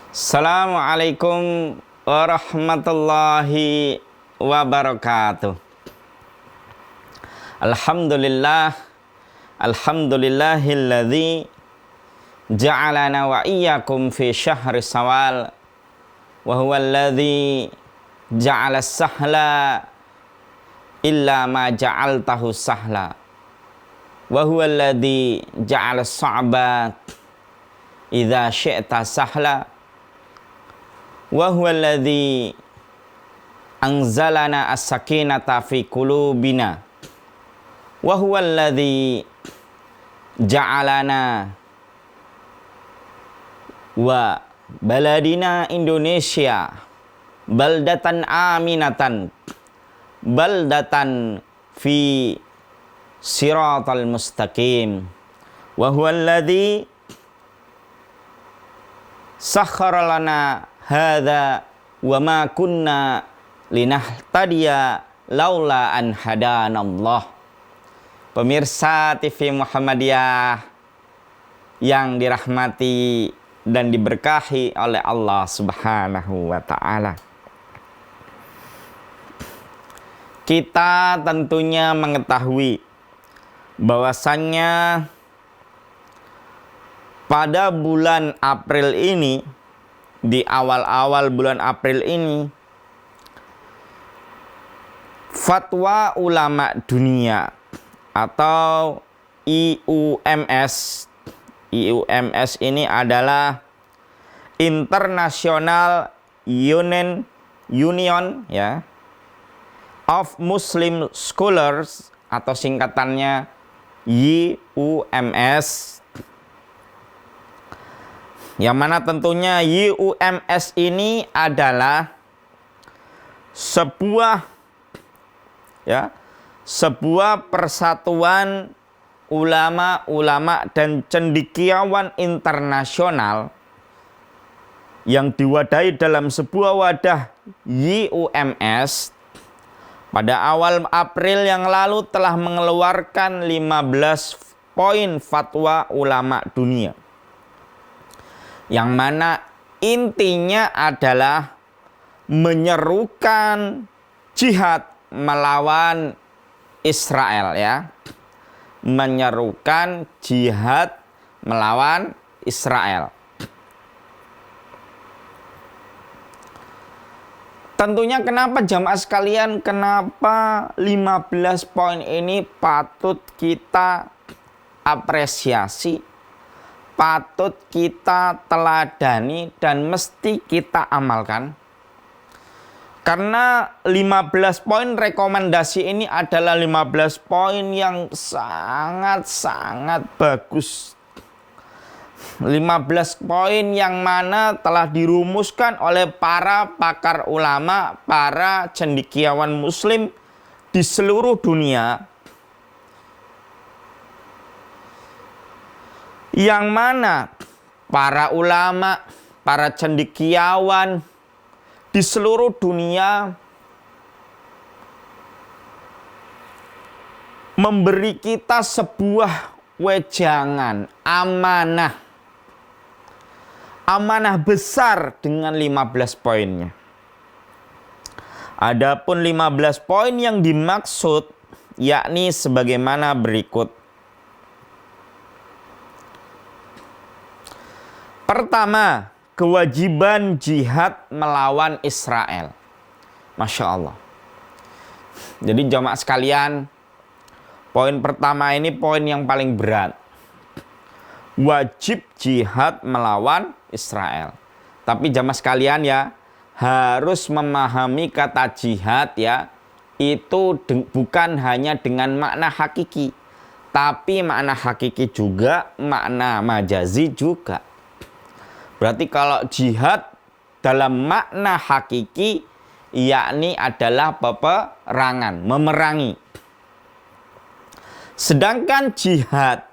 Assalamualaikum warahmatullahi wabarakatuh. Alhamdulillahilladzi ja'alana wa iyyakum fi syahri Syawal wa huwallazi ja'ala sahla illa ma ja'altahu sahla wa huwallazi ja'ala sa'ba idza syi'ta sahla wa huwallazi anzalana as-sakinata fi qulubina wa huwallazi ja'alana wa baladina Indonesia baldatan aminatan baldatan fi siratal mustaqim wa huwallazi sakhkhara lana hadza wa ma kunna linahtadiya laula an hadanallah. Pemirsa TV Muhammadiyah yang dirahmati dan diberkahi oleh Allah Subhanahu wa taala. Kita tentunya mengetahui bahwasannya pada bulan April ini, di awal-awal bulan April ini, Fatwa Ulama Dunia atau IUMS. IUMS ini adalah International Union ya, of Muslim Scholars atau singkatannya IUMS. Yang mana tentunya IUMS ini adalah sebuah persatuan ulama-ulama dan cendekiawan internasional yang diwadahi dalam sebuah wadah IUMS pada awal April yang lalu telah mengeluarkan 15 poin fatwa ulama dunia, yang mana intinya adalah menyerukan jihad melawan Israel ya. Menyerukan jihad melawan Israel. Tentunya kenapa jamaah sekalian, kenapa 15 poin ini patut kita apresiasi, patut kita teladani dan mesti kita amalkan. Karena 15 poin rekomendasi ini adalah 15 poin yang sangat-sangat bagus. 15 poin yang mana telah dirumuskan oleh para pakar ulama, para cendekiawan muslim di seluruh dunia. Yang mana para ulama, para cendekiawan di seluruh dunia memberi kita sebuah wejangan, amanah besar dengan 15 poinnya. Adapun 15 poin yang dimaksud yakni sebagaimana berikut. Pertama, kewajiban jihad melawan Israel. Masya Allah. Jadi jamaah sekalian, poin pertama ini poin yang paling berat. Wajib jihad melawan Israel. Tapi jamaah sekalian ya, harus memahami kata jihad ya, itu bukan hanya dengan makna hakiki, tapi makna hakiki juga, makna majazi juga. Berarti kalau jihad dalam makna hakiki yakni adalah peperangan, memerangi. Sedangkan jihad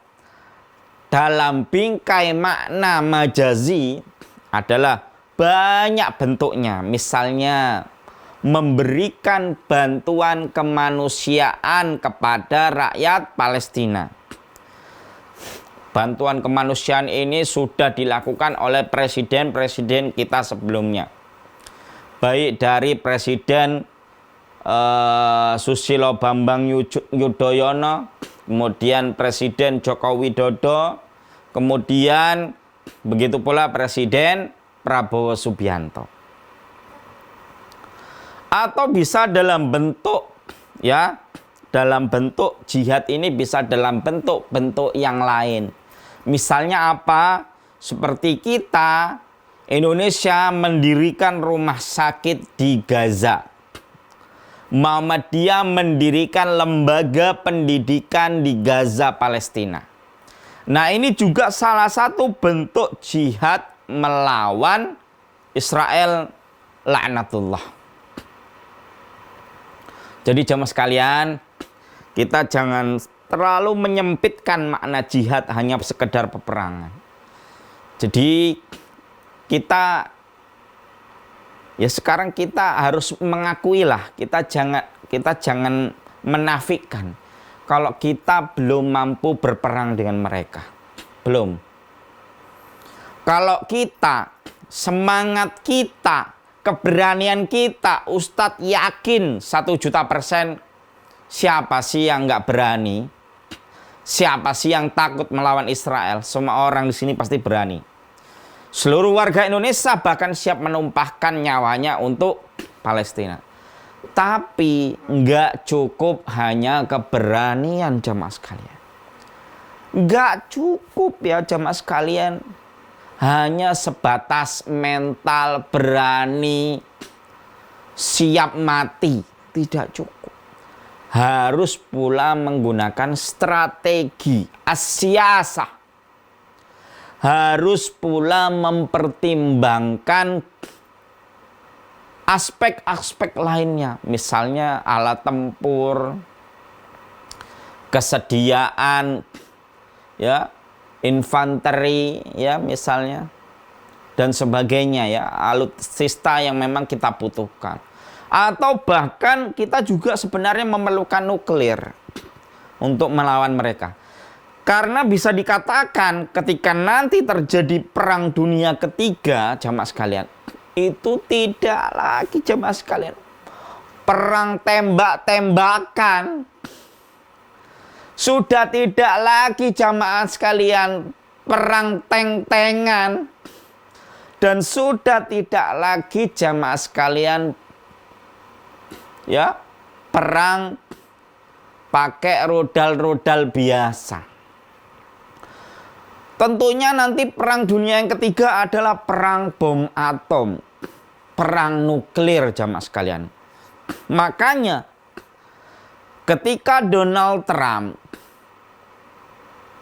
dalam bingkai makna majazi adalah banyak bentuknya. Misalnya memberikan bantuan kemanusiaan kepada rakyat Palestina. Bantuan kemanusiaan ini sudah dilakukan oleh presiden-presiden kita sebelumnya. Baik dari Presiden Susilo Bambang Yudhoyono, kemudian Presiden Joko Widodo, kemudian begitu pula Presiden Prabowo Subianto. Atau bisa dalam bentuk dalam bentuk jihad ini bisa dalam bentuk-bentuk yang lain. Misalnya apa? Seperti kita, Indonesia mendirikan rumah sakit di Gaza. Muhammadiyah mendirikan lembaga pendidikan di Gaza, Palestina. Nah, ini juga salah satu bentuk jihad melawan Israel laknatullah. Jadi jamaah sekalian, kita jangan terlalu menyempitkan makna jihad hanya sekedar peperangan. Jadi kita sekarang kita harus mengakui lah, kita jangan menafikan kalau kita belum mampu berperang dengan mereka. Belum. Kalau kita, semangat kita, keberanian kita, Ustadz yakin 1.000.000% siapa sih yang nggak berani? Siapa sih yang takut melawan Israel? Semua orang di sini pasti berani. Seluruh warga Indonesia bahkan siap menumpahkan nyawanya untuk Palestina. Tapi nggak cukup hanya keberanian jamaah sekalian. Nggak cukup ya jamaah sekalian. Hanya sebatas mental berani, siap mati. Tidak cukup. Harus pula menggunakan strategi as-siyasah. Harus pula mempertimbangkan aspek-aspek lainnya. Misalnya alat tempur, kesediaan, infanteri, misalnya, dan sebagainya, alutsista yang memang kita butuhkan. Atau bahkan kita juga sebenarnya memerlukan nuklir untuk melawan mereka. Karena bisa dikatakan ketika nanti terjadi perang dunia ketiga, jamaah sekalian, itu tidak lagi jamaah sekalian perang tembak-tembakan. Sudah tidak lagi jamaah sekalian perang tank-tankan. Dan sudah tidak lagi jamaah sekalian perang pakai rudal-rudal biasa. Tentunya nanti perang dunia yang ketiga adalah perang bom atom, perang nuklir jamaah sekalian. Makanya ketika Donald Trump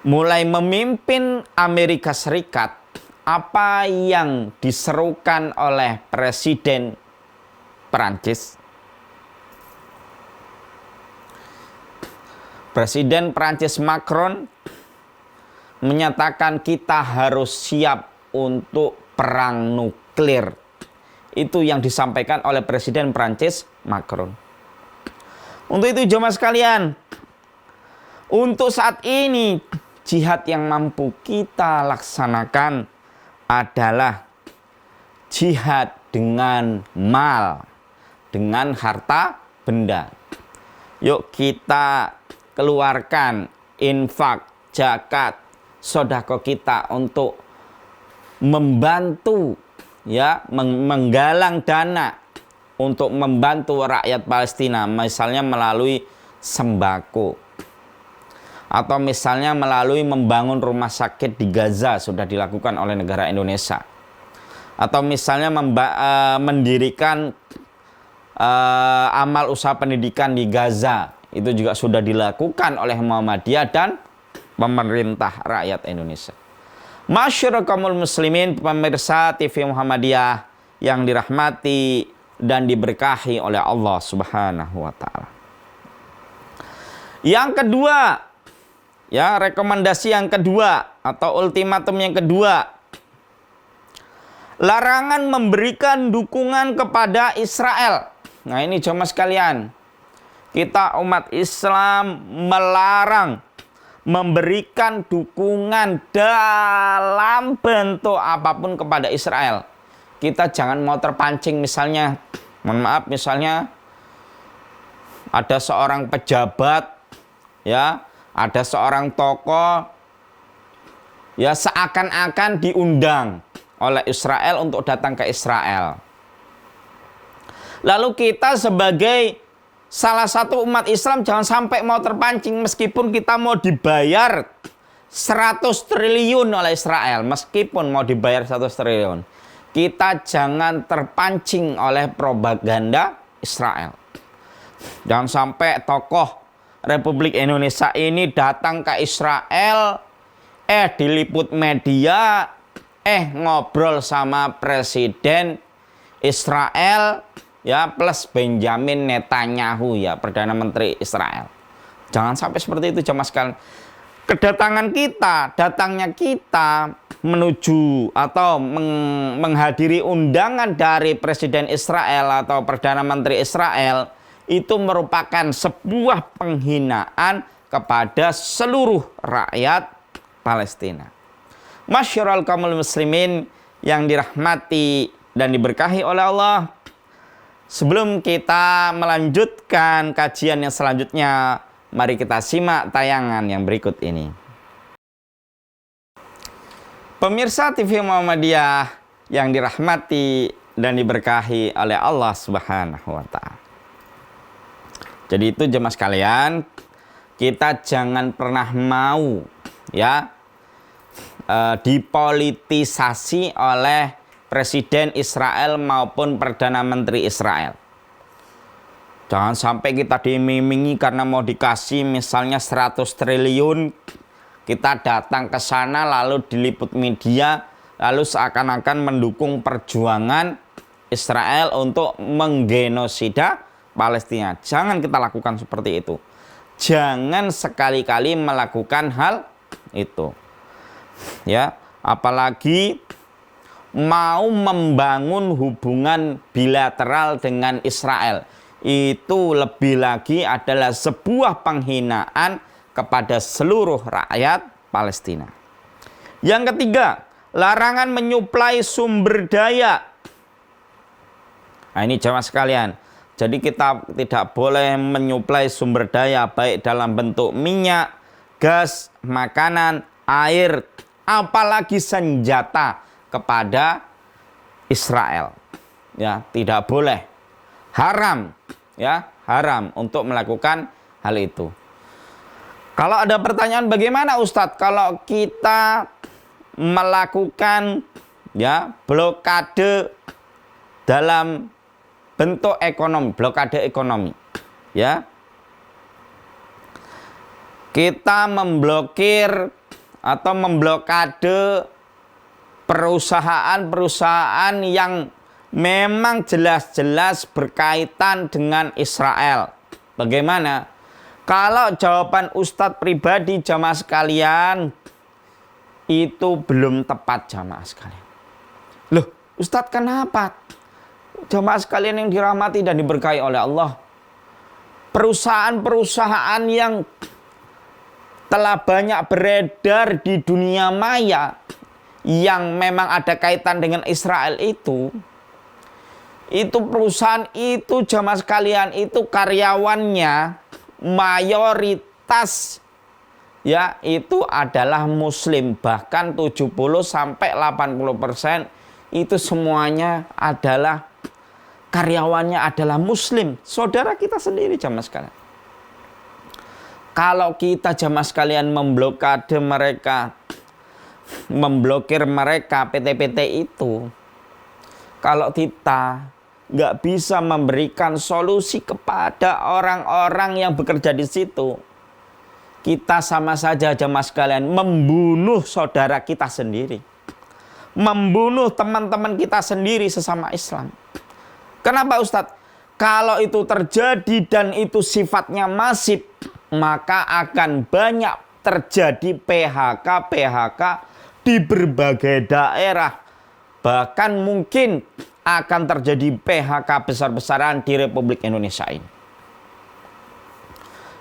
mulai memimpin Amerika Serikat, apa yang diserukan oleh Presiden Prancis? Presiden Prancis Macron menyatakan kita harus siap untuk perang nuklir. Itu yang disampaikan oleh Presiden Prancis Macron. Untuk itu jemaah sekalian, untuk saat ini jihad yang mampu kita laksanakan adalah jihad dengan mal, dengan harta benda. Yuk kita keluarkan infak, zakat, sedekah kita untuk membantu menggalang dana untuk membantu rakyat Palestina, misalnya melalui sembako atau misalnya melalui membangun rumah sakit di Gaza, sudah dilakukan oleh negara Indonesia, atau misalnya mendirikan amal usaha pendidikan di Gaza, itu juga sudah dilakukan oleh Muhammadiyah dan pemerintah rakyat Indonesia. Masyarakat kaum muslimin, pemirsa TV Muhammadiyah yang dirahmati dan diberkahi oleh Allah Subhanahu wa taala. Yang kedua, rekomendasi yang kedua atau ultimatum yang kedua, larangan memberikan dukungan kepada Israel. Nah ini jemaah sekalian, kita umat Islam melarang memberikan dukungan dalam bentuk apapun kepada Israel. Kita jangan mau terpancing misalnya, mohon maaf, misalnya ada seorang pejabat, ya, ada seorang tokoh, ya, seakan-akan diundang oleh Israel untuk datang ke Israel. Lalu kita sebagai salah satu umat Islam jangan sampai mau terpancing meskipun kita mau dibayar 100 triliun oleh Israel. Meskipun mau dibayar 100 triliun. Kita jangan terpancing oleh propaganda Israel. Jangan sampai tokoh Republik Indonesia ini datang ke Israel, diliput media, ngobrol sama Presiden Israel, ya, plus Benjamin Netanyahu, ya, Perdana Menteri Israel. Jangan sampai seperti itu jemaah sekalian. Datangnya kita menuju atau menghadiri undangan dari Presiden Israel atau Perdana Menteri Israel itu merupakan sebuah penghinaan kepada seluruh rakyat Palestina. Masyarul kaum muslimin yang dirahmati dan diberkahi oleh Allah, sebelum kita melanjutkan kajian yang selanjutnya, mari kita simak tayangan yang berikut ini. Pemirsa TV Muhammadiyah yang dirahmati dan diberkahi oleh Allah Subhanahu wa Ta'ala. Jadi itu jemaah sekalian, kita jangan pernah mau, ya, dipolitisasi oleh Presiden Israel maupun Perdana Menteri Israel. Jangan sampai kita diiming-imingi karena mau dikasih misalnya 100 triliun, kita datang ke sana lalu diliput media, lalu seakan-akan mendukung perjuangan Israel untuk menggenosida Palestina. Jangan kita lakukan seperti itu. Jangan sekali-kali melakukan hal itu. Ya, apalagi mau membangun hubungan bilateral dengan Israel. Itu lebih lagi adalah sebuah penghinaan kepada seluruh rakyat Palestina. Yang ketiga, larangan menyuplai sumber daya. Nah ini jemaah sekalian. Jadi kita tidak boleh menyuplai sumber daya baik dalam bentuk minyak, gas, makanan, air, apalagi senjata kepada Israel. Ya, tidak boleh. Haram, ya, haram untuk melakukan hal itu. Kalau ada pertanyaan bagaimana Ustadz kalau kita melakukan, ya, blokade dalam bentuk ekonomi, blokade ekonomi, ya, kita memblokir atau memblokade perusahaan-perusahaan yang memang jelas-jelas berkaitan dengan Israel. Bagaimana? Kalau jawaban Ustadz pribadi jamaah sekalian, itu belum tepat jamaah sekalian. Loh, Ustadz kenapa? Jamaah sekalian yang dirahmati dan diberkahi oleh Allah, perusahaan-perusahaan yang telah banyak beredar di dunia maya yang memang ada kaitan dengan Israel itu perusahaan itu jamaah sekalian itu karyawannya mayoritas, ya, itu adalah muslim, bahkan 70-80% itu semuanya adalah karyawannya adalah muslim, saudara kita sendiri jamaah sekalian. Kalau kita jamaah sekalian memblokade mereka, memblokir mereka PT-PT itu, kalau kita nggak bisa memberikan solusi kepada orang-orang yang bekerja di situ, kita sama saja jamaah sekalian membunuh saudara kita sendiri, membunuh teman-teman kita sendiri sesama Islam. Kenapa Ustadz? Kalau itu terjadi dan itu sifatnya masif, maka akan banyak terjadi PHK di berbagai daerah. Bahkan mungkin akan terjadi PHK besar-besaran di Republik Indonesia ini.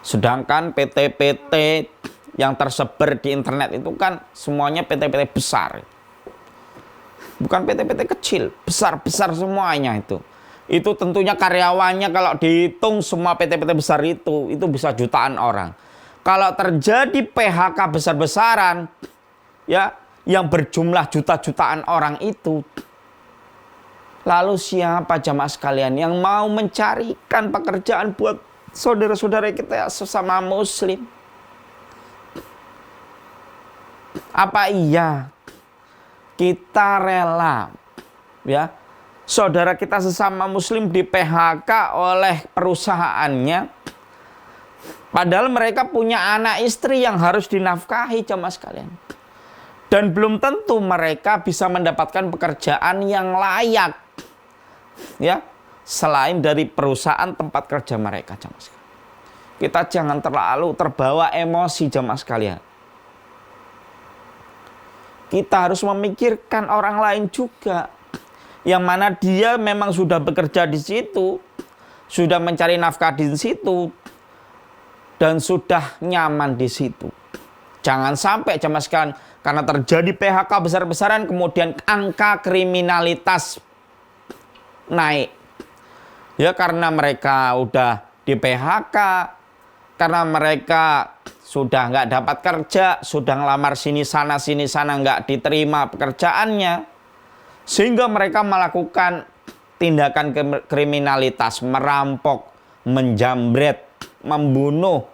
Sedangkan PT-PT yang tersebar di internet itu kan semuanya PT-PT besar. Bukan PT-PT kecil, besar-besar semuanya itu. Itu tentunya karyawannya kalau dihitung semua PT-PT besar itu bisa jutaan orang. Kalau terjadi PHK besar-besaran, ya, yang berjumlah juta-jutaan orang itu, lalu siapa jamaah sekalian yang mau mencarikan pekerjaan buat saudara-saudara kita sesama muslim? Apa iya kita rela, ya, saudara kita sesama muslim di PHK oleh perusahaannya, padahal mereka punya anak istri yang harus dinafkahi jamaah sekalian, dan belum tentu mereka bisa mendapatkan pekerjaan yang layak, ya, selain dari perusahaan tempat kerja mereka jamaah sekalian. Kita jangan terlalu terbawa emosi jamaah sekalian. Kita harus memikirkan orang lain juga, yang mana dia memang sudah bekerja di situ, sudah mencari nafkah di situ, dan sudah nyaman di situ. Jangan sampai jamaah sekalian karena terjadi PHK besar-besaran kemudian angka kriminalitas naik. Ya, karena mereka udah di PHK, karena mereka sudah nggak dapat kerja, sudah ngelamar sini sana nggak diterima pekerjaannya, sehingga mereka melakukan tindakan kriminalitas, merampok, menjambret, membunuh,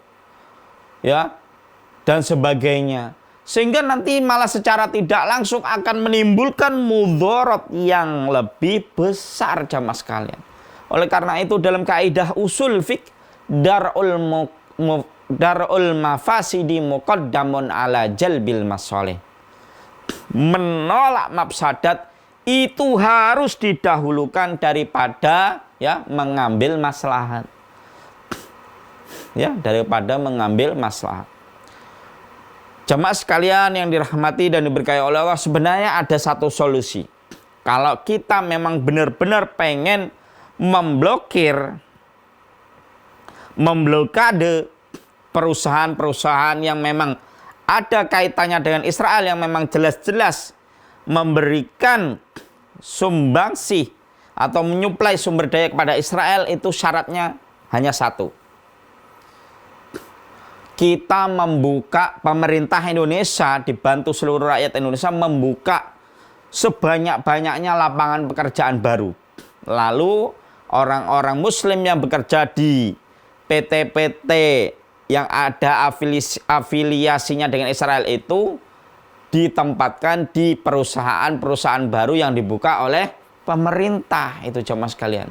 ya, dan sebagainya. Sehingga nanti malah secara tidak langsung akan menimbulkan mudorot yang lebih besar jamaah sekalian. Oleh karena itu dalam kaidah usul fiqh, darul mafasidi muqaddamun ala jalbil masoleh. Menolak mafsadat itu harus didahulukan daripada, ya, mengambil maslahat. Ya, daripada mengambil maslahat. Jamaah sekalian yang dirahmati dan diberkahi oleh Allah, sebenarnya ada satu solusi. Kalau kita memang benar-benar pengen memblokade perusahaan-perusahaan yang memang ada kaitannya dengan Israel, yang memang jelas-jelas memberikan sumbangsih atau menyuplai sumber daya kepada Israel, itu syaratnya hanya satu. Kita membuka, pemerintah Indonesia dibantu seluruh rakyat Indonesia membuka sebanyak-banyaknya lapangan pekerjaan baru. Lalu orang-orang muslim yang bekerja di PT-PT yang ada afiliasinya dengan Israel itu ditempatkan di perusahaan-perusahaan baru yang dibuka oleh pemerintah, itu jamaah sekalian.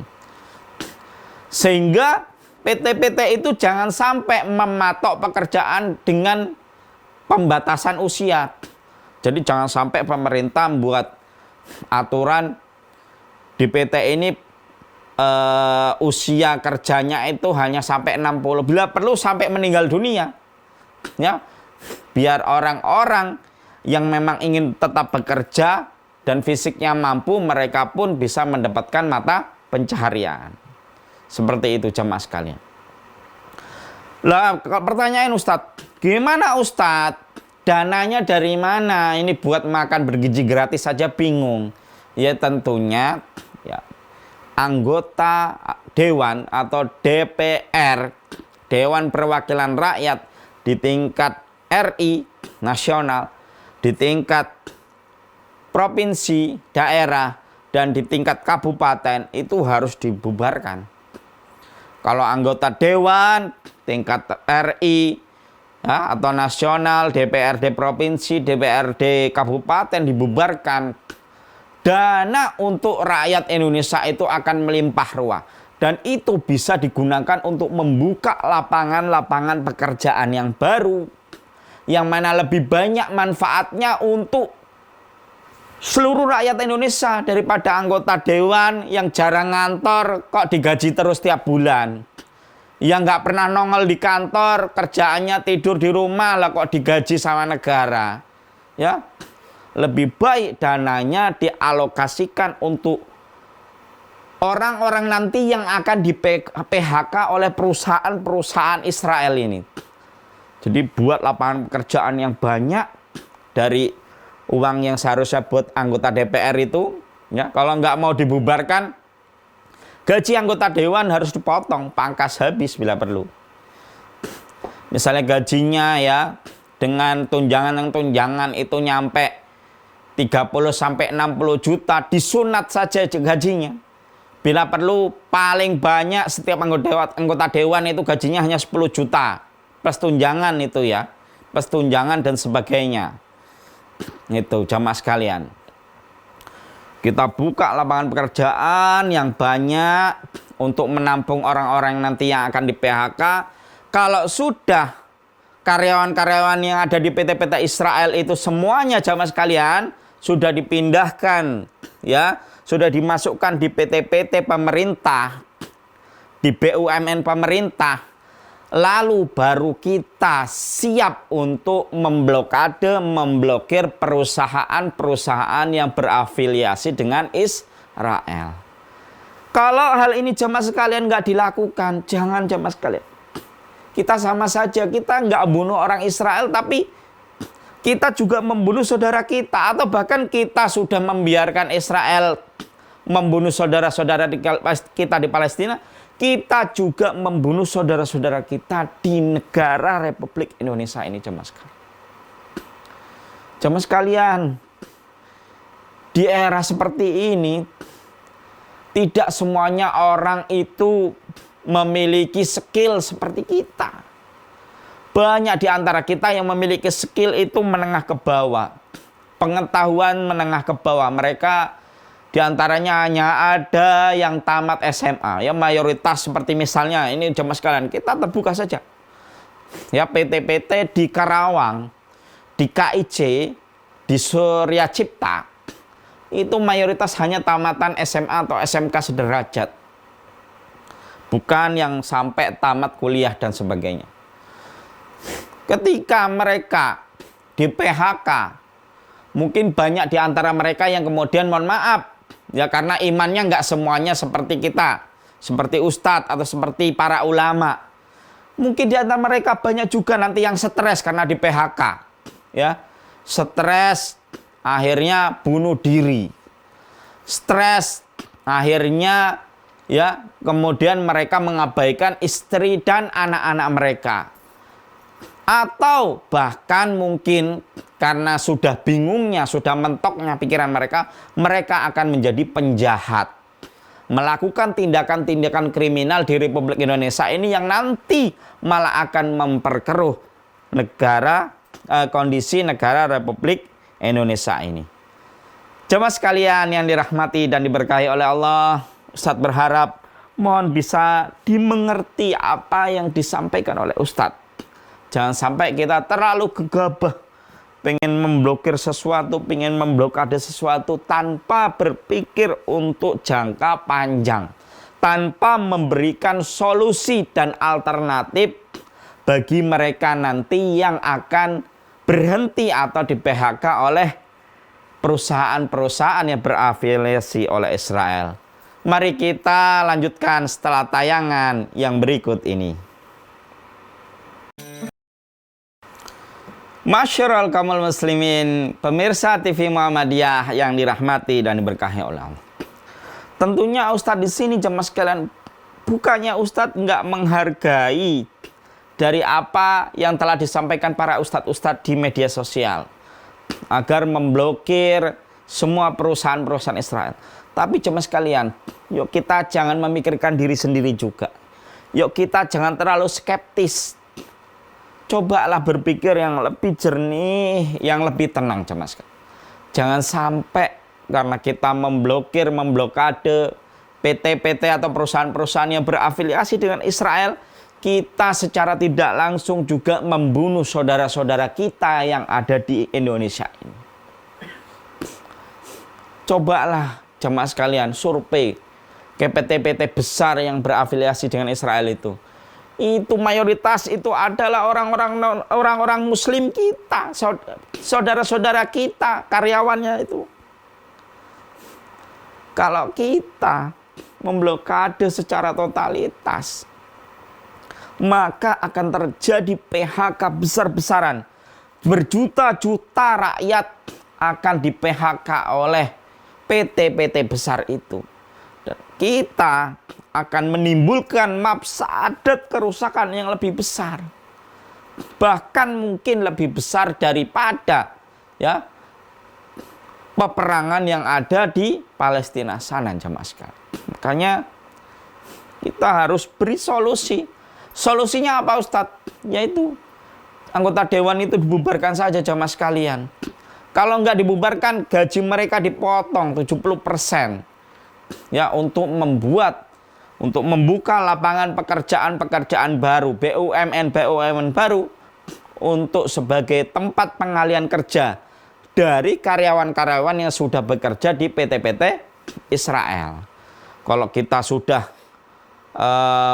Sehingga PT-PT itu jangan sampai mematok pekerjaan dengan pembatasan usia. Jadi jangan sampai pemerintah membuat aturan di PT ini usia kerjanya itu hanya sampai 60, bila perlu sampai meninggal dunia. Ya, biar orang-orang yang memang ingin tetap bekerja dan fisiknya mampu, mereka pun bisa mendapatkan mata pencaharian. Seperti itu jamaah sekalian. Lah, pertanyaan Ustadz, gimana Ustadz? Dananya dari mana? Ini buat makan bergizi gratis saja bingung. Ya tentunya, ya, anggota dewan atau DPR, Dewan Perwakilan Rakyat di tingkat RI nasional, di tingkat provinsi, daerah, dan di tingkat kabupaten itu harus dibubarkan. Kalau anggota dewan tingkat RI, ya, atau nasional, DPRD provinsi, DPRD kabupaten dibubarkan, dana untuk rakyat Indonesia itu akan melimpah ruah. Dan itu bisa digunakan untuk membuka lapangan-lapangan pekerjaan yang baru, yang mana lebih banyak manfaatnya untuk seluruh rakyat Indonesia daripada anggota dewan yang jarang ngantor kok digaji terus tiap bulan. Yang nggak pernah nongol di kantor, kerjaannya tidur di rumah lah kok digaji sama negara. Ya, lebih baik dananya dialokasikan untuk orang-orang nanti yang akan di PHK oleh perusahaan-perusahaan Israel ini. Jadi buat lapangan pekerjaan yang banyak dari uang yang seharusnya buat anggota DPR itu, ya, kalau nggak mau dibubarkan, gaji anggota dewan harus dipotong, pangkas habis bila perlu. Misalnya gajinya ya dengan tunjangan itu nyampe 30 sampai 60 juta, disunat saja gajinya. Bila perlu paling banyak setiap anggota dewan itu gajinya hanya 10 juta. Plus tunjangan itu ya. Plus tunjangan dan sebagainya. Itu jamaah sekalian. Kita buka lapangan pekerjaan yang banyak untuk menampung orang-orang nanti yang akan di PHK. Kalau sudah karyawan-karyawan yang ada di PT-PT Israel itu semuanya jamaah sekalian sudah dipindahkan ya, sudah dimasukkan di PT-PT pemerintah, di BUMN pemerintah, lalu baru kita siap untuk memblokir perusahaan-perusahaan yang berafiliasi dengan Israel. Kalau hal ini jamaah sekalian nggak dilakukan, jangan jamaah sekalian. Kita sama saja, kita nggak bunuh orang Israel, tapi kita juga membunuh saudara kita. Atau bahkan kita sudah membiarkan Israel membunuh saudara-saudara kita di Palestina, kita juga membunuh saudara-saudara kita di negara Republik Indonesia ini jemaah sekalian. Jemaah sekalian, di era seperti ini, tidak semuanya orang itu memiliki skill seperti kita. Banyak di antara kita yang memiliki skill itu menengah ke bawah. Pengetahuan menengah ke bawah. Mereka di antaranya hanya ada yang tamat SMA. Ya mayoritas seperti misalnya, ini jemaah sekalian, kita terbuka saja. Ya PT-PT di Karawang, di KIJ, di Surya Cipta, itu mayoritas hanya tamatan SMA atau SMK sederajat. Bukan yang sampai tamat kuliah dan sebagainya. Ketika mereka di PHK, mungkin banyak di antara mereka yang kemudian mohon maaf, ya karena imannya nggak semuanya seperti kita, seperti ustadz atau seperti para ulama. Mungkin di antara mereka banyak juga nanti yang stres karena di PHK, ya stres akhirnya bunuh diri, stres akhirnya ya kemudian mereka mengabaikan istri dan anak-anak mereka. Atau bahkan mungkin karena sudah bingungnya, sudah mentoknya pikiran mereka, mereka akan menjadi penjahat. Melakukan tindakan-tindakan kriminal di Republik Indonesia ini yang nanti malah akan memperkeruh kondisi negara Republik Indonesia ini. Jemaah sekalian yang dirahmati dan diberkahi oleh Allah, Ustadz berharap mohon bisa dimengerti apa yang disampaikan oleh Ustadz. Jangan sampai kita terlalu gegabah, pengen memblokir sesuatu, pengen memblokade sesuatu tanpa berpikir untuk jangka panjang, tanpa memberikan solusi dan alternatif bagi mereka nanti yang akan berhenti atau di PHK oleh perusahaan-perusahaan yang berafiliasi oleh Israel. Mari kita lanjutkan setelah tayangan yang berikut ini. Masyarul kaum muslimin, pemirsa TV Muhammadiyah yang dirahmati dan diberkahi Allah. Tentunya Ustadz di sini jemaah sekalian, bukannya Ustadz nggak menghargai dari apa yang telah disampaikan para ustadz-ustadz di media sosial agar memblokir semua perusahaan-perusahaan Israel. Tapi jemaah sekalian, yuk kita jangan memikirkan diri sendiri juga. Yuk kita jangan terlalu skeptis. Cobalah berpikir yang lebih jernih, yang lebih tenang jemaah sekalian. Jangan sampai karena kita memblokade PT-PT atau perusahaan-perusahaan yang berafiliasi dengan Israel, kita secara tidak langsung juga membunuh saudara-saudara kita yang ada di Indonesia ini. Cobalah jemaah sekalian survei ke PT-PT besar yang berafiliasi dengan Israel itu. Itu mayoritas itu adalah orang-orang muslim kita, saudara-saudara kita, karyawannya itu. Kalau kita memblokade secara totalitas, maka akan terjadi PHK besar-besaran. Berjuta-juta rakyat akan di PHK oleh PT-PT besar itu. Dan kita akan menimbulkan mafsadat kerusakan yang lebih besar. Bahkan mungkin lebih besar daripada ya peperangan yang ada di Palestina sana, jamaah sekalian. Makanya kita harus beri solusi. Solusinya apa, Ustadz? Yaitu anggota dewan itu dibubarkan saja, jamaah sekalian. Kalau nggak dibubarkan, gaji mereka dipotong 70%. Ya, untuk membuka lapangan pekerjaan baru, BUMN baru, untuk sebagai tempat pengalian kerja dari karyawan-karyawan yang sudah bekerja di PT-PT Israel. Kalau kita sudah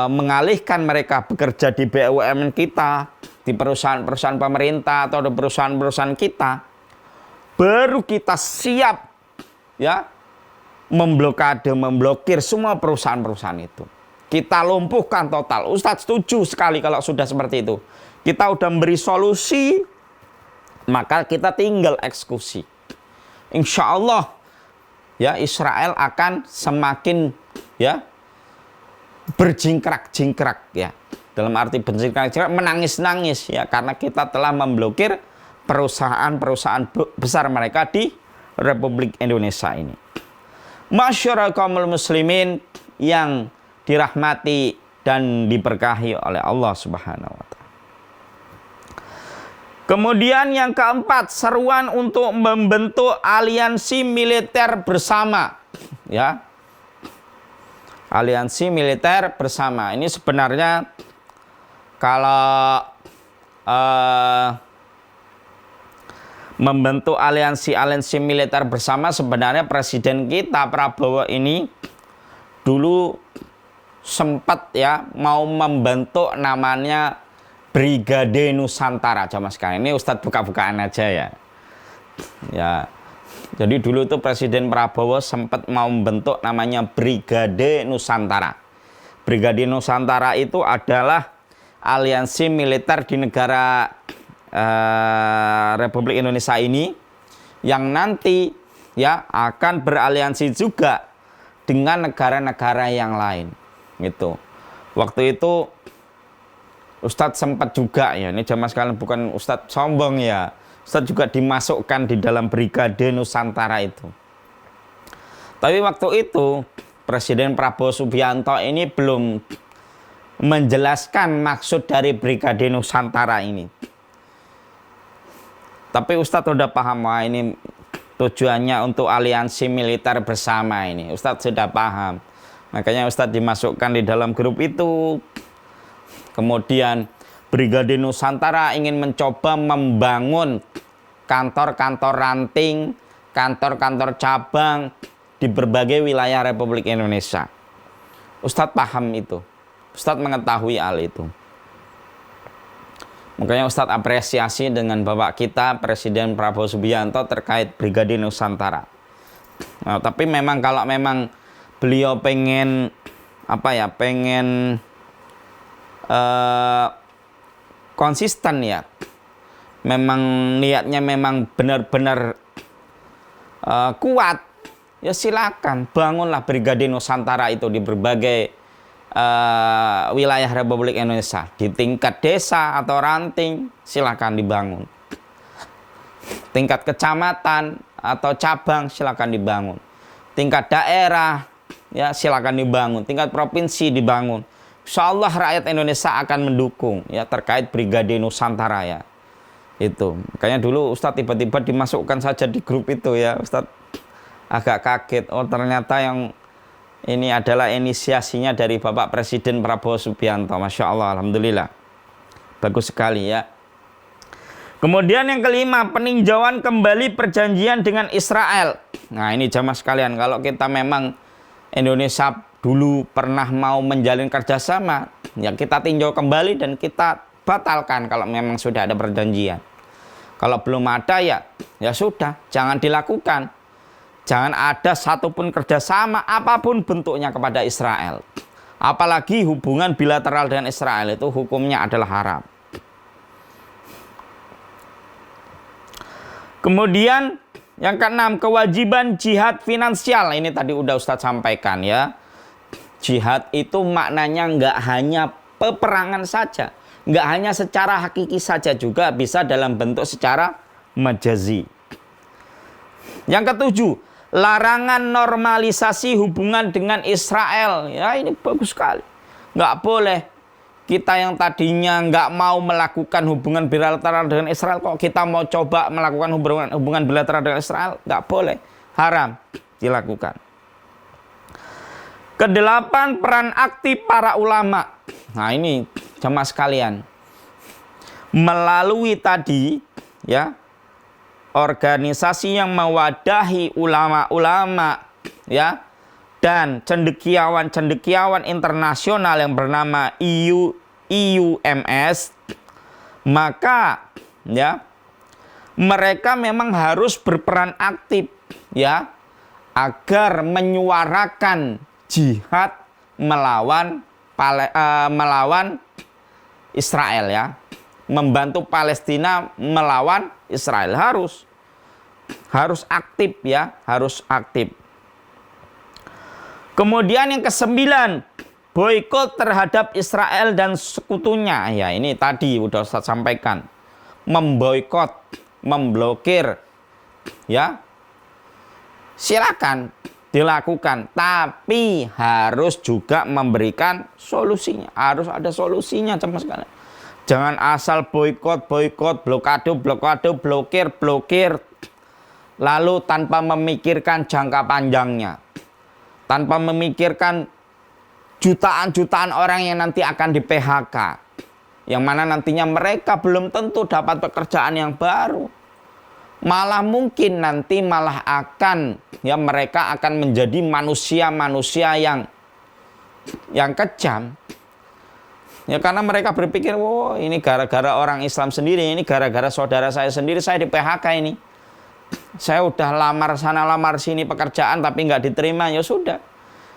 mengalihkan mereka bekerja di BUMN kita, di perusahaan-perusahaan pemerintah atau di perusahaan-perusahaan kita, baru kita siap ya memblokir semua perusahaan-perusahaan itu. Kita lumpuhkan total. Ustadz setuju sekali kalau sudah seperti itu. Kita udah memberi solusi, maka kita tinggal eksekusi. Insya Allah ya Israel akan semakin ya berjingkrak-jingkrak ya. Dalam arti berjingkrak-jingkrak, menangis-nangis ya, karena kita telah memblokir perusahaan-perusahaan besar mereka di Republik Indonesia ini. Masyarakat kaum muslimin yang dirahmati dan diberkahi oleh Allah Subhanahu wa taala. Kemudian yang keempat, seruan untuk membentuk aliansi militer bersama ya. Aliansi militer bersama ini sebenarnya kalau membentuk aliansi militer bersama, sebenarnya Presiden kita Prabowo ini dulu sempat ya mau membentuk namanya Brigade Nusantara, jamaah sekalian. Ini Ustadz buka-bukaan aja ya. Ya. Jadi dulu itu Presiden Prabowo sempat mau membentuk namanya Brigade Nusantara. Brigade Nusantara itu adalah aliansi militer di negara Republik Indonesia ini yang nanti ya akan beraliansi juga dengan negara-negara yang lain gitu. Waktu itu Ustadz sempat juga ya, ini jamaah sekalian bukan Ustadz sombong ya, Ustadz juga dimasukkan di dalam Brigade Nusantara itu. Tapi waktu itu Presiden Prabowo Subianto ini belum menjelaskan maksud dari Brigade Nusantara ini. Tapi Ustadz sudah paham, wah ini tujuannya untuk aliansi militer bersama ini. Ustadz sudah paham. Makanya Ustadz dimasukkan di dalam grup itu. Kemudian Brigade Nusantara ingin mencoba membangun kantor-kantor ranting, kantor-kantor cabang di berbagai wilayah Republik Indonesia. Ustadz paham itu. Ustadz mengetahui hal itu. Makanya Ustadz apresiasi dengan Bapak kita Presiden Prabowo Subianto terkait Brigade Nusantara. Nah, tapi memang kalau memang beliau pengen konsisten ya, memang niatnya memang benar-benar kuat, ya silakan bangunlah Brigade Nusantara itu di berbagai wilayah Republik Indonesia. Di tingkat desa atau ranting silakan dibangun. Tingkat kecamatan atau cabang silakan dibangun. Tingkat daerah ya silakan dibangun. Tingkat provinsi dibangun. Insya Allah rakyat Indonesia akan mendukung ya terkait Brigade Nusantara ya. Itu. Makanya dulu Ustadz tiba-tiba dimasukkan saja di grup itu ya. Ustadz agak kaget. Oh ternyata yang ini adalah inisiasinya dari Bapak Presiden Prabowo Subianto. Masya Allah, Alhamdulillah. Bagus sekali ya. Kemudian yang kelima, peninjauan kembali perjanjian dengan Israel. Nah ini jamaah sekalian, kalau kita memang Indonesia dulu pernah mau menjalin kerjasama, ya kita tinjau kembali dan kita batalkan kalau memang sudah ada perjanjian. Kalau belum ada ya sudah, jangan dilakukan. Jangan ada satupun kerjasama apapun bentuknya kepada Israel. Apalagi hubungan bilateral dengan Israel itu hukumnya adalah haram. Kemudian yang keenam, kewajiban jihad finansial. Ini tadi udah Ustadz sampaikan ya. Jihad itu maknanya nggak hanya peperangan saja. Nggak hanya secara hakiki saja, juga bisa dalam bentuk secara majazi. Yang ketujuh, larangan normalisasi hubungan dengan Israel. Ya, ini bagus sekali. Nggak boleh kita yang tadinya nggak mau melakukan hubungan bilateral dengan Israel, kok kita mau coba melakukan hubungan bilateral dengan Israel? Nggak boleh. Haram dilakukan. Kedelapan, peran aktif para ulama. Nah ini jamaah sekalian. Melalui tadi ya, organisasi yang mewadahi ulama-ulama ya, dan cendekiawan-cendekiawan internasional yang bernama IUMS, maka ya mereka memang harus berperan aktif ya, agar menyuarakan jihad melawan Israel ya, membantu Palestina melawan Israel. Harus aktif ya, harus aktif. Kemudian yang kesembilan, boikot terhadap Israel dan sekutunya. Ya ini tadi udah saya sampaikan. Memboikot, memblokir ya, silakan dilakukan, tapi harus juga memberikan solusinya. Harus ada solusinya sama sekali. Jangan asal boikot, blokade, blokir, lalu tanpa memikirkan jangka panjangnya, tanpa memikirkan jutaan-jutaan orang yang nanti akan di PHK, yang mana nantinya mereka belum tentu dapat pekerjaan yang baru. Malah mungkin nanti akan ya, mereka akan menjadi manusia-manusia yang kejam. Ya karena mereka berpikir, wow ini gara-gara orang Islam sendiri, ini gara-gara saudara saya sendiri, saya di PHK ini. Saya udah lamar sana lamar sini pekerjaan tapi nggak diterima, ya sudah.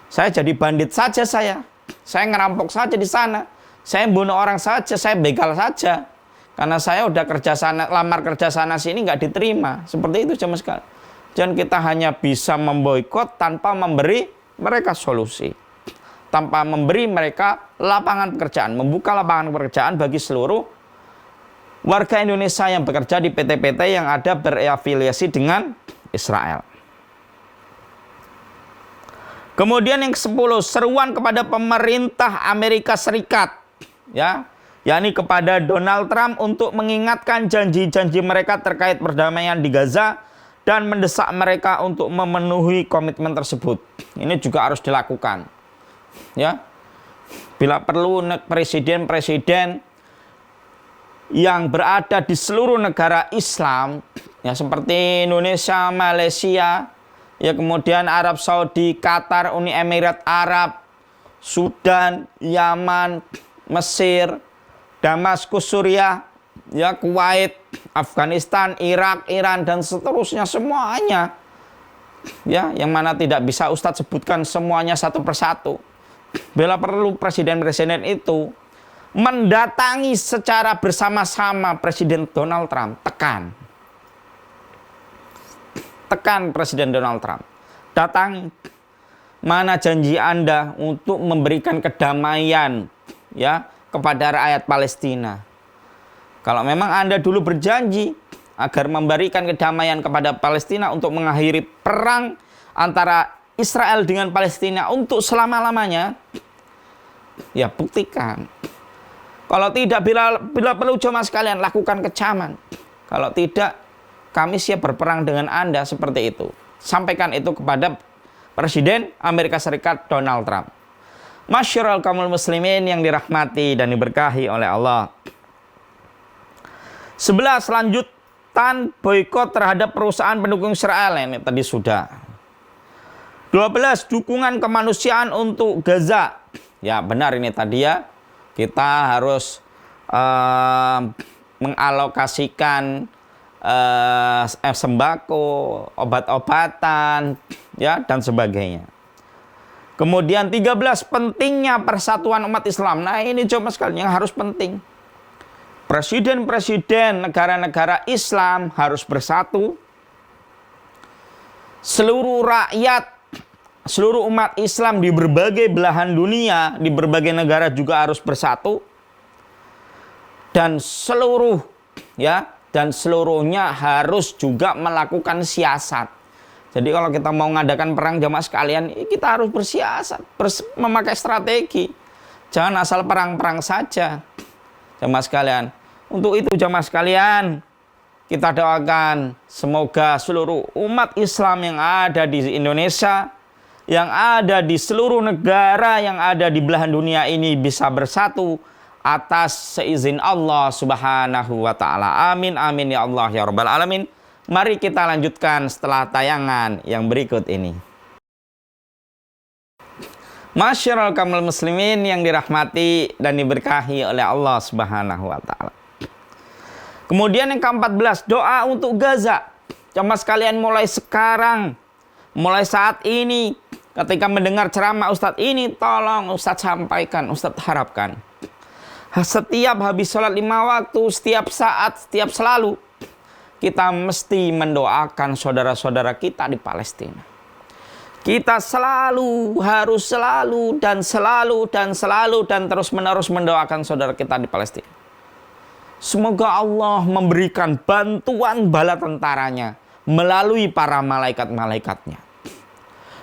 Saya jadi bandit saja saya ngerampok saja di sana. Saya bunuh orang saja, saya begal saja. Karena saya udah lamar kerja sana sini nggak diterima. Seperti itu jemaah sekalian. Jangan kita hanya bisa memboikot tanpa memberi mereka solusi. Tanpa memberi mereka lapangan pekerjaan. Membuka lapangan pekerjaan bagi seluruh warga Indonesia yang bekerja di PT-PT yang ada berafiliasi dengan Israel. Kemudian yang ke-10, seruan kepada pemerintah Amerika Serikat. Ya, yakni kepada Donald Trump untuk mengingatkan janji-janji mereka terkait perdamaian di Gaza dan mendesak mereka untuk memenuhi komitmen tersebut. Ini juga harus dilakukan. Ya, bila perlu presiden-presiden yang berada di seluruh negara Islam, ya seperti Indonesia, Malaysia, ya kemudian Arab Saudi, Qatar, Uni Emirat Arab, Sudan, Yaman, Mesir, Damaskus, Suriah, ya Kuwait, Afghanistan, Irak, Iran dan seterusnya semuanya. Ya, yang mana tidak bisa Ustadz sebutkan semuanya satu persatu. Bila perlu presiden-presiden itu mendatangi secara bersama-sama Presiden Donald Trump, tekan Presiden Donald Trump. Datangi, mana janji Anda untuk memberikan kedamaian ya kepada rakyat Palestina. Kalau memang Anda dulu berjanji agar memberikan kedamaian kepada Palestina untuk mengakhiri perang antara Israel dengan Palestina untuk selama-lamanya, ya buktikan. Kalau tidak, bila perlu jemaah sekalian lakukan kecaman. Kalau tidak, kami siap berperang dengan Anda, seperti itu. Sampaikan itu kepada Presiden Amerika Serikat Donald Trump. Masyarul kaumul muslimin yang dirahmati dan diberkahi oleh Allah. 11, lanjutan boikot terhadap perusahaan pendukung Israel. Ini tadi sudah. 12, dukungan kemanusiaan untuk Gaza. Ya benar ini tadi ya. Kita harus mengalokasikan sembako, obat-obatan, ya, dan sebagainya. Kemudian 13, pentingnya persatuan umat Islam. Nah, ini coba sekali yang harus penting. Presiden-presiden negara-negara Islam harus bersatu. Seluruh rakyat, seluruh umat Islam di berbagai belahan dunia, di berbagai negara juga harus bersatu. Dan seluruhnya harus juga melakukan siasat. Jadi kalau kita mau mengadakan perang jamaah sekalian, kita harus bersiasat, memakai strategi. Jangan asal perang-perang saja, jamaah sekalian. Untuk itu jamaah sekalian, kita doakan semoga seluruh umat Islam yang ada di Indonesia, yang ada di seluruh negara yang ada di belahan dunia ini bisa bersatu atas seizin Allah Subhanahu wa ta'ala. Amin, amin ya Allah ya Rabbal Alamin. Mari kita lanjutkan setelah tayangan yang berikut ini. Masyarul kaum muslimin yang dirahmati dan diberkahi oleh Allah Subhanahu wa ta'ala. Kemudian yang ke-14, doa untuk Gaza. Jamaah sekalian, mulai sekarang, mulai saat ini, ketika mendengar ceramah Ustadz ini, tolong Ustadz sampaikan, Ustadz harapkan. Setiap habis sholat 5 waktu, setiap saat, setiap selalu, kita mesti mendoakan saudara-saudara kita di Palestina. Kita harus selalu dan terus-menerus mendoakan saudara kita di Palestina. Semoga Allah memberikan bantuan bala tentaranya melalui para malaikat-malaikatnya.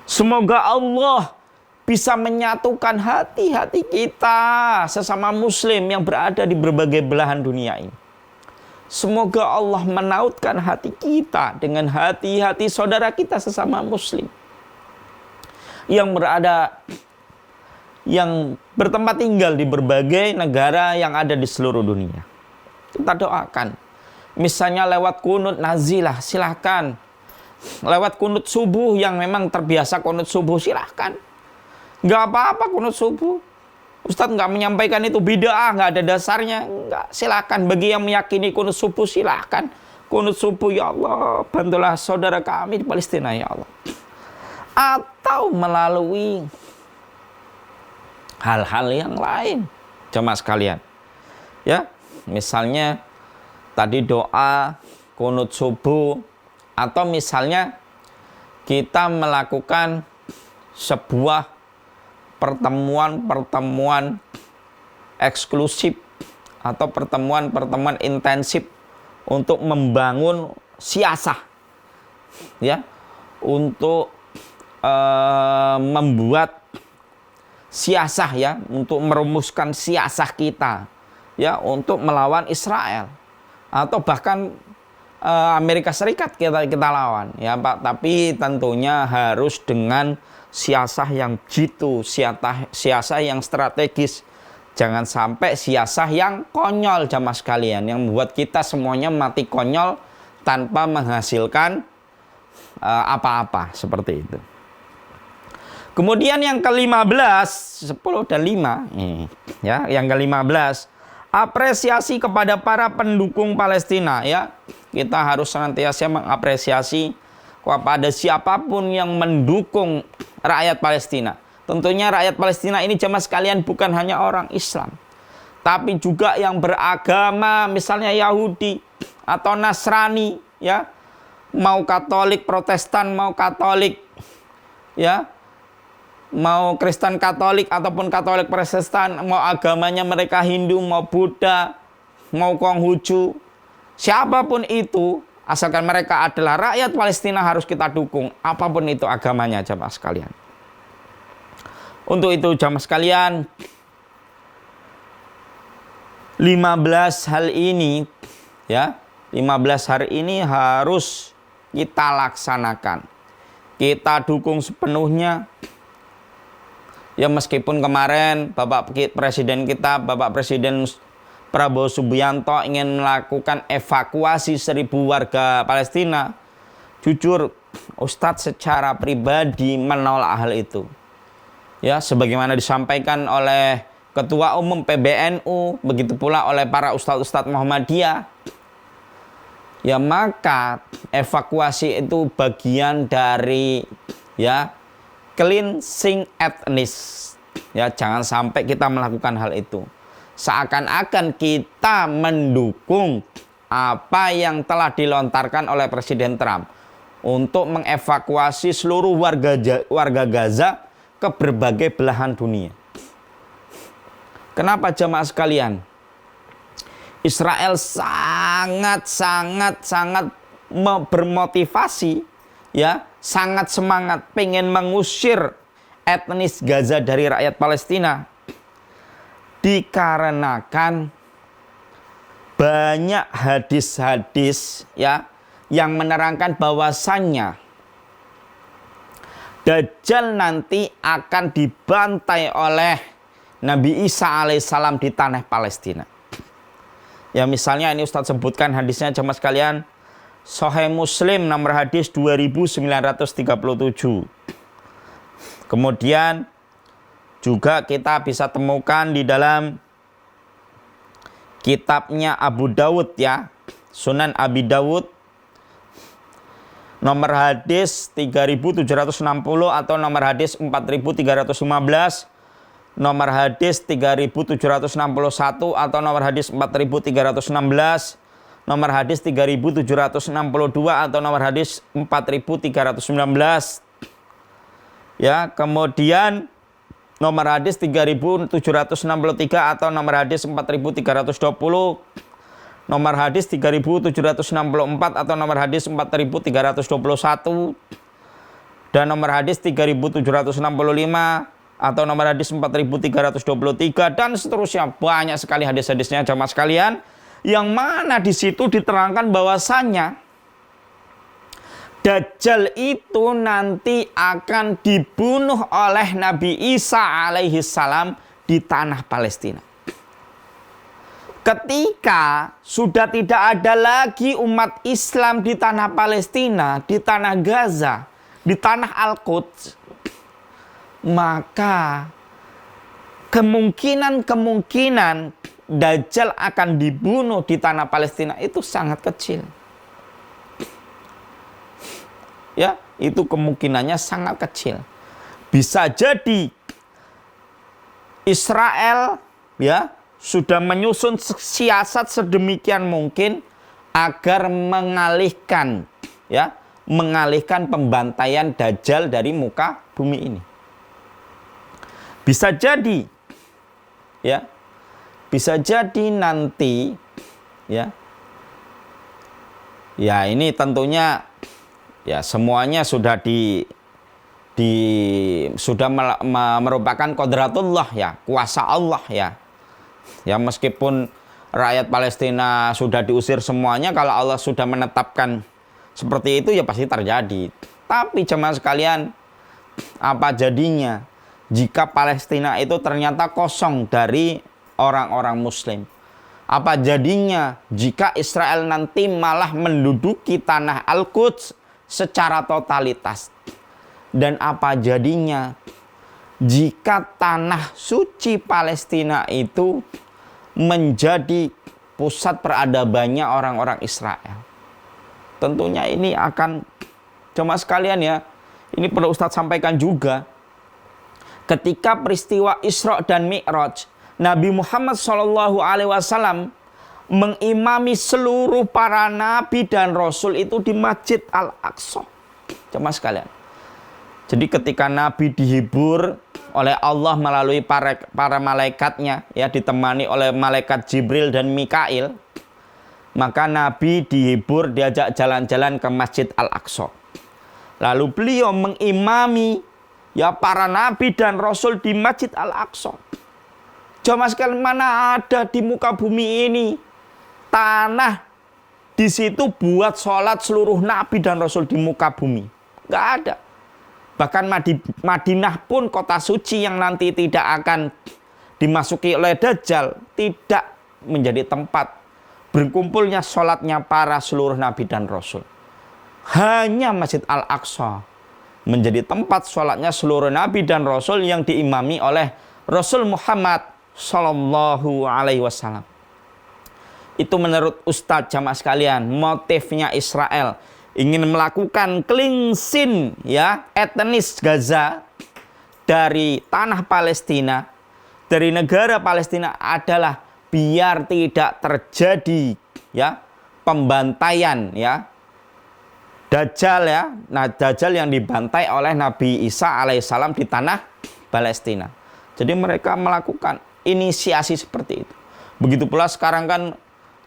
Semoga Allah bisa menyatukan hati-hati kita sesama muslim yang berada di berbagai belahan dunia ini. Semoga Allah menautkan hati kita dengan hati-hati saudara kita sesama muslim yang bertempat tinggal di berbagai negara yang ada di seluruh dunia. Kita doakan. Misalnya lewat kunut nazilah, silahkan. Lewat kunut subuh yang memang terbiasa kunut subuh, silahkan. Nggak apa-apa kunut subuh. Ustadz nggak menyampaikan itu bid'ah, nggak ada dasarnya. Nggak, silakan. Bagi yang meyakini kunut subuh, silakan. Kunut subuh, ya Allah, bantulah saudara kami di Palestina, ya Allah. Atau melalui hal-hal yang lain, jemaah sekalian. Ya, misalnya tadi doa kunut subuh, atau misalnya kita melakukan sebuah pertemuan eksklusif atau pertemuan intensif untuk membangun siasah, ya, untuk membuat siasah, ya, untuk merumuskan siasah kita, ya, untuk melawan Israel atau bahkan Amerika Serikat kita lawan, ya Pak. Tapi tentunya harus dengan siasah yang jitu, siasah yang strategis. Jangan sampai siasah yang konyol, jamaah sekalian, yang membuat kita semuanya mati konyol tanpa menghasilkan apa-apa, seperti itu. Kemudian yang ke-15, 10 dan 5, ya, yang ke-15, apresiasi kepada para pendukung Palestina, ya. Kita harus senantiasa mengapresiasi kepada siapapun yang mendukung rakyat Palestina. Tentunya rakyat Palestina ini jemaah sekalian bukan hanya orang Islam, tapi juga yang beragama, misalnya Yahudi atau Nasrani, ya, mau Katolik, Protestan, mau Katolik, ya, mau Kristen Katolik ataupun Katolik Protestan, mau agamanya mereka Hindu, mau Buddha, mau Konghucu, siapapun itu, asalkan mereka adalah rakyat Palestina harus kita dukung, apapun itu agamanya, jemaah sekalian. Untuk itu jemaah sekalian, 15 hal ini, ya, 15 hari ini harus kita laksanakan. Kita dukung sepenuhnya. Ya, meskipun kemarin Bapak Presiden kita, Bapak Presiden Prabowo Subianto ingin melakukan evakuasi 1.000 warga Palestina. Jujur, Ustadz secara pribadi menolak hal itu. Ya, sebagaimana disampaikan oleh Ketua Umum PBNU, begitu pula oleh para ustadz-ustadz Muhammadiyah. ya maka evakuasi itu bagian dari ya cleansing etnis. Ya, jangan sampai kita melakukan hal itu. Seakan-akan kita mendukung apa yang telah dilontarkan oleh Presiden Trump untuk mengevakuasi seluruh warga Gaza ke berbagai belahan dunia. Kenapa jamaah sekalian? Israel sangat bermotivasi, ya, sangat semangat pengen mengusir etnis Gaza dari rakyat Palestina, dikarenakan banyak hadis-hadis ya yang menerangkan bahwasannya Dajjal nanti akan dibantai oleh Nabi Isa alaihissalam di tanah Palestina. Ya, misalnya ini Ustadz sebutkan hadisnya jemaah sekalian. Sahih Muslim nomor hadis 2937. Kemudian juga kita bisa temukan di dalam kitabnya Abu Dawud ya, Sunan Abi Dawud nomor hadis 3760 atau nomor hadis 4315, nomor hadis 3761 atau nomor hadis 4316, nomor hadis 3762 atau nomor hadis 4319. Ya, kemudian nomor hadis 3763 atau nomor hadis 4320, nomor hadis 3764 atau nomor hadis 4321, dan nomor hadis 3765 atau nomor hadis 4323, dan seterusnya. Banyak sekali hadis-hadisnya jamaah sekalian, yang mana di situ diterangkan bahwasannya Dajjal itu nanti akan dibunuh oleh Nabi Isa alaihissalam di tanah Palestina. Ketika sudah tidak ada lagi umat Islam di tanah Palestina, di tanah Gaza, di tanah Al-Quds, maka kemungkinan Dajjal akan dibunuh di tanah Palestina itu sangat kecil. Ya, itu kemungkinannya sangat kecil. Bisa jadi Israel ya sudah menyusun siasat sedemikian mungkin agar mengalihkan pembantaian Dajjal dari muka bumi ini. Bisa jadi ya. Bisa jadi nanti ya ini tentunya ya semuanya sudah sudah merupakan qadratullah ya, kuasa Allah ya. Ya, meskipun rakyat Palestina sudah diusir semuanya, kalau Allah sudah menetapkan seperti itu ya pasti terjadi. Tapi jemaah sekalian, apa jadinya jika Palestina itu ternyata kosong dari orang-orang Muslim? Apa jadinya jika Israel nanti malah menduduki tanah Al-Quds secara totalitas? Dan apa jadinya jika tanah suci Palestina itu menjadi pusat peradabannya orang-orang Israel? Tentunya ini akan, jemaah sekalian ya, ini perlu Ustadz sampaikan juga. Ketika peristiwa Isra dan Mi'raj, Nabi Muhammad SAW mengimami seluruh para nabi dan rasul itu di Masjid Al-Aqsa. Jemaah sekalian. Jadi ketika Nabi dihibur oleh Allah melalui para malaikatnya, ya, ditemani oleh malaikat Jibril dan Mikail, maka Nabi dihibur, diajak jalan-jalan ke Masjid Al-Aqsa. Lalu beliau mengimami ya para nabi dan rasul di Masjid Al-Aqsa. Jamaah sekalian, mana ada di muka bumi ini tanah di situ buat sholat seluruh nabi dan rasul di muka bumi? Nggak ada. Bahkan Madinah pun, kota suci yang nanti tidak akan dimasuki oleh Dajjal, tidak menjadi tempat berkumpulnya sholatnya para seluruh nabi dan rasul. Hanya Masjid Al-Aqsa menjadi tempat sholatnya seluruh nabi dan rasul yang diimami oleh Rasul Muhammad Sallallahu Alaihi Wasallam. Itu menurut Ustadz jamaah sekalian, motifnya Israel ingin melakukan cleansing ya etnis Gaza dari tanah Palestina, dari negara Palestina adalah biar tidak terjadi ya pembantaian ya Dajjal ya. Nah, Dajjal yang dibantai oleh Nabi Isa alaihissalam di tanah Palestina. Jadi mereka melakukan inisiasi seperti itu. Begitu pula sekarang kan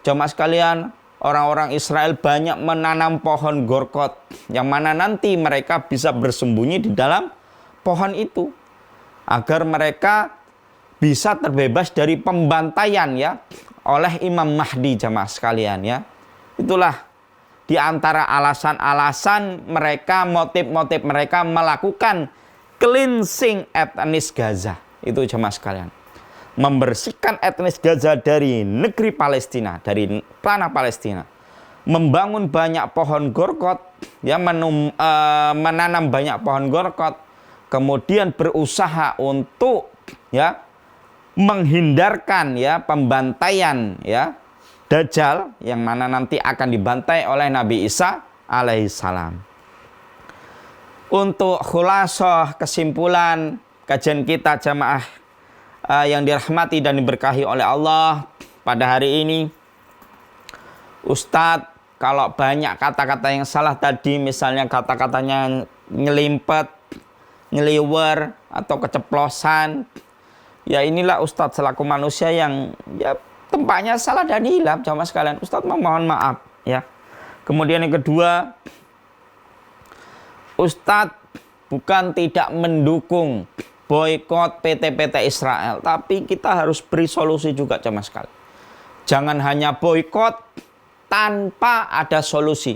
jamaah sekalian, orang-orang Israel banyak menanam pohon gorkot, yang mana nanti mereka bisa bersembunyi di dalam pohon itu, agar mereka bisa terbebas dari pembantaian ya oleh Imam Mahdi jamaah sekalian ya. Itulah di antara alasan-alasan mereka, motif-motif mereka melakukan cleansing etnis Gaza. Itu jamaah sekalian, membersihkan etnis Gaza dari negeri Palestina, dari tanah Palestina, membangun banyak pohon gorkot, ya, menanam banyak pohon gorkot, kemudian berusaha untuk ya menghindarkan ya pembantaian ya Dajjal yang mana nanti akan dibantai oleh Nabi Isa alaihissalam. Untuk khulasah kesimpulan kajian kita jamaah yang dirahmati dan diberkahi oleh Allah pada hari ini, Ustadz kalau banyak kata-kata yang salah tadi, misalnya kata-katanya nyelimpet, nyeliwer atau keceplosan, ya inilah Ustadz selaku manusia yang ya tempatnya salah dan hilaf jamaah sekalian. Ustadz mohon maaf ya. Kemudian yang kedua, Ustadz bukan tidak mendukung boikot PT-PT Israel, tapi kita harus beri solusi juga jamaah sekalian. Jangan hanya boikot tanpa ada solusi,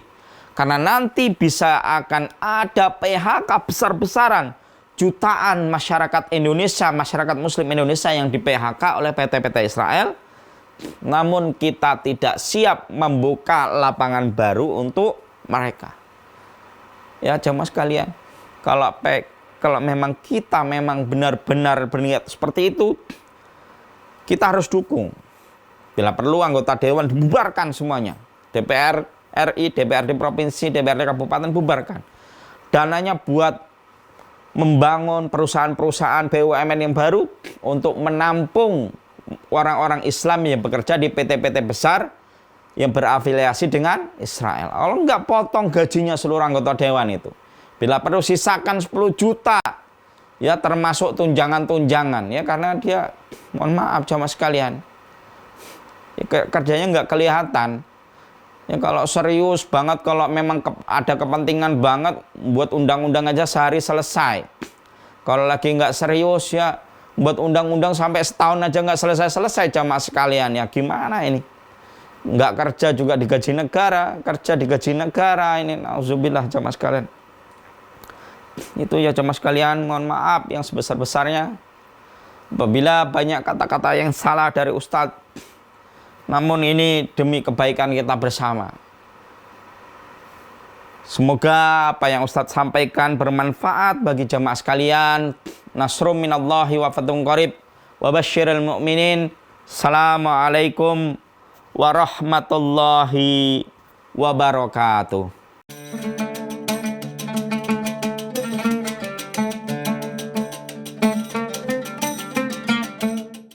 karena nanti bisa akan ada PHK besar-besaran, jutaan masyarakat Indonesia, masyarakat Muslim Indonesia yang di PHK oleh PT-PT Israel. Namun kita tidak siap membuka lapangan baru untuk mereka. Ya jamaah sekalian, kalau memang kita memang benar-benar berniat seperti itu, kita harus dukung. Bila perlu anggota dewan dibubarkan semuanya. DPR RI, DPRD provinsi, DPRD kabupaten bubarkan. Dananya buat membangun perusahaan-perusahaan BUMN yang baru untuk menampung orang-orang Islam yang bekerja di PT-PT besar yang berafiliasi dengan Israel. Kalau enggak, potong gajinya seluruh anggota dewan itu. Bila perlu sisakan 10 juta ya, termasuk tunjangan-tunjangan ya, karena dia mohon maaf jamaah sekalian ya, kerjanya enggak kelihatan ya. Kalau serius banget, kalau memang ada kepentingan banget, buat undang-undang aja sehari selesai. Kalau lagi enggak serius ya, buat undang-undang sampai setahun aja nggak selesai-selesai jamaah sekalian ya. Gimana ini? Nggak kerja juga digaji negara, kerja digaji negara, ini nauzubillah jamaah sekalian. Itu ya jamaah sekalian, mohon maaf yang sebesar-besarnya apabila banyak kata-kata yang salah dari Ustadz. Namun ini demi kebaikan kita bersama. Semoga apa yang Ustadz sampaikan bermanfaat bagi jamaah sekalian. Nasrum minallahi wa fathun qarib wa basyiril mu'minin. Assalamualaikum warahmatullahi wabarakatuh.